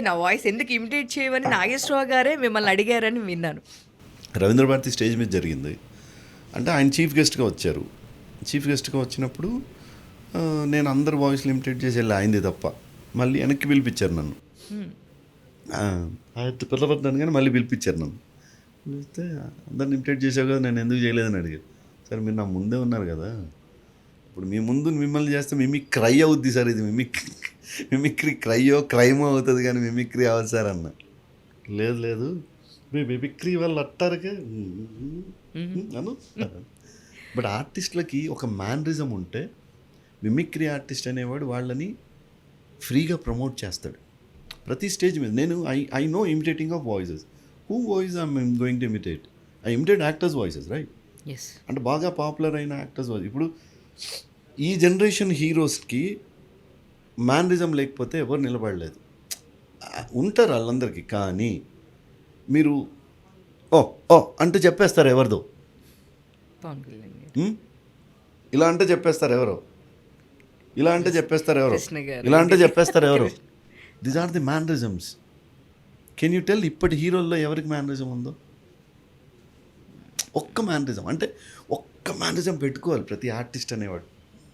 నా వాయిస్ ఎందుకు ఇమిటేట్ చేయమని నాగేశ్వరరావు గారే మిమ్మల్ని అడిగారని విన్నాను. రవీంద్ర భారతి స్టేజ్ మీద జరిగింది. అంటే ఆయన చీఫ్ గెస్ట్గా వచ్చారు. చీఫ్ గెస్ట్గా వచ్చినప్పుడు నేను అందరు వాయిస్లు ఇమిటేట్ చేసి వెళ్ళి ఆయనది తప్ప మళ్ళీ వెనక్కి పిలిపించారు నన్ను. కుదరవద్దాను కానీ మళ్ళీ పిలిపించారు నన్ను. పిలిస్తే అందరిని ఇమిటేట్ చేసావు కదా, నేను ఎందుకు చేయలేదని అడిగారు. సార్ మీరు నా ముందే ఉన్నారు కదా, ఇప్పుడు మీ ముందు మిమ్మల్ని చేస్తే మిమిక్రీ అవుద్ది సార్, ఇది మిమిక్రీ క్రైమో అవుతుంది కానీ మిమిక్రీ అవ్వదు సార్ అన్న. లేదు మీ మిమిక్రీ వాళ్ళు అట్టారుగా అను. బట్ ఆర్టిస్టులకి ఒక మ్యానరిజం ఉంటే మిమిక్రీ ఆర్టిస్ట్ అనేవాడు వాళ్ళని ఫ్రీగా ప్రమోట్ చేస్తాడు ప్రతి స్టేజ్ మీద. నేను I know imitating of voices. Who voice I'm going to imitate? I imitate actors voices, right? అంటే బాగా పాపులర్ అయిన యాక్టర్స్ వాయిస్. ఇప్పుడు ఈ జనరేషన్ హీరోస్కి మ్యానరిజం లేకపోతే ఎవరు నిలబడలేదు. ఉంటారు వాళ్ళందరికీ, కానీ మీరు ఓ అంటే చెప్పేస్తారు ఎవరిదో, ఇలా అంటే చెప్పేస్తారు ఎవరో, ఇలా అంటే చెప్పేస్తారు ఎవరో, ఇలా అంటే చెప్పేస్తారు ఎవరో. These are the mannerisms. Can you tell ఇప్పటి హీరోల్లో ఎవరికి మ్యానరిజం ఉందో? ఒక్క మ్యానరిజం అంటే ఒక్క మ్యానరిజం పెట్టుకోవాలి ప్రతి ఆర్టిస్ట్ అనేవాడు.